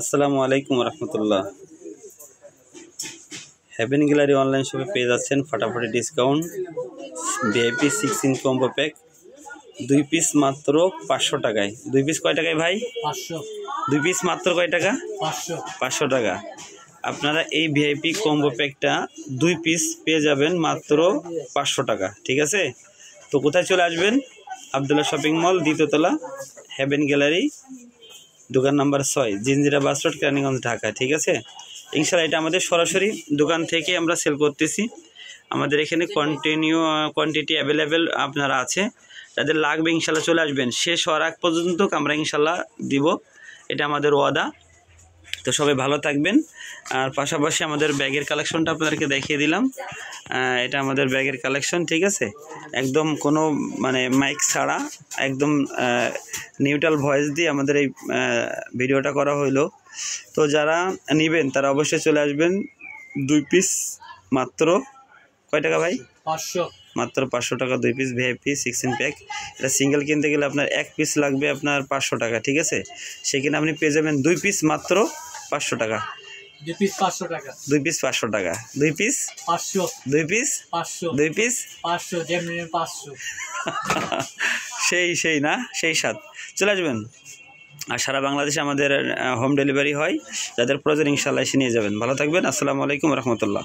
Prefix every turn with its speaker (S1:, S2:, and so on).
S1: আসসালামু আলাইকুম রহমতুল্লাহ। Haven gallery online শপে পেয়ে যাচ্ছেন ফাটাফাটি discount VIP 6 in combo pack 2 piece মাত্র 500 টাকায়। 2 পিস কয় টাকায় ভাই?
S2: 500।
S1: 2 পিস মাত্র কয় টাকা? 500 টাকা। আপনারা এই ভিআইপি কম্বো প্যাকটা 2 পিস পেয়ে যাবেন মাত্র 500 টাকা। ঠিক আছে, তো কোথায় চলে আসবেন? আবদুল্লাহ শপিং মল, দ্বিতীয়তলা, হেভেন গ্যালারি, দোকান number 6, Jinjira bus road, Keraniganj, Dhaka. ঠিক আছে, ইনশাআল্লাহ এটা আমাদের সরাসরি দোকান থেকে আমরা সেল করতেছি। আমাদের এখানে কোয়ান্টিটি অ্যাভেলেবেল আপনারা আছে, যাদের লাগবে ইনশাআল্লাহ চলে আসবেন। শেষ হওয়ার আগ পর্যন্ত আমরা ইনশাআল্লাহ দিব, এটা আমাদের ওয়াদা। তো সবাই ভালো থাকবেন। আর পাশাপাশি আমাদের ব্যাগের কালেকশনটা আপনাদেরকে দেখিয়ে দিলাম। এটা আমাদের ব্যাগের কালেকশন। ঠিক আছে, একদম কোনো মাইক ছাড়া একদম নিউট্রাল ভয়েস দিয়ে আমাদের এই ভিডিওটা করা হইলো। তো যারা নেবেন তারা অবশ্যই চলে আসবেন। 2 পিস মাত্র কয় টাকা ভাই?
S2: 500।
S1: মাত্র 500 টাকা 2 পিস ভিআইপি 6 ইন প্যাক। এটা সিঙ্গেল কিনতে গেলে আপনার 1 পিস লাগবে আপনার 500 টাকা। ঠিক আছে, সেখানে আপনি পেয়ে যাবেন 2 পিস মাত্র 500 টাকা।
S2: 2 পিস 500 টাকা।
S1: 2 পিস 500 টাকা। 2 পিস
S2: 500।
S1: 2 পিস
S2: 500।
S1: 2 পিস
S2: 500 যেমনি 500।
S1: সেই না, সেই স্বাদ। চলে আসবেন। আর সারা বাংলাদেশে আমাদের হোম ডেলিভারি হয়, যাদের প্রয়োজন ইনশাআল্লাহ এসে নিয়ে যাবেন। ভালো থাকবেন। আসসালামু আলাইকুম রহমতুল্লাহ।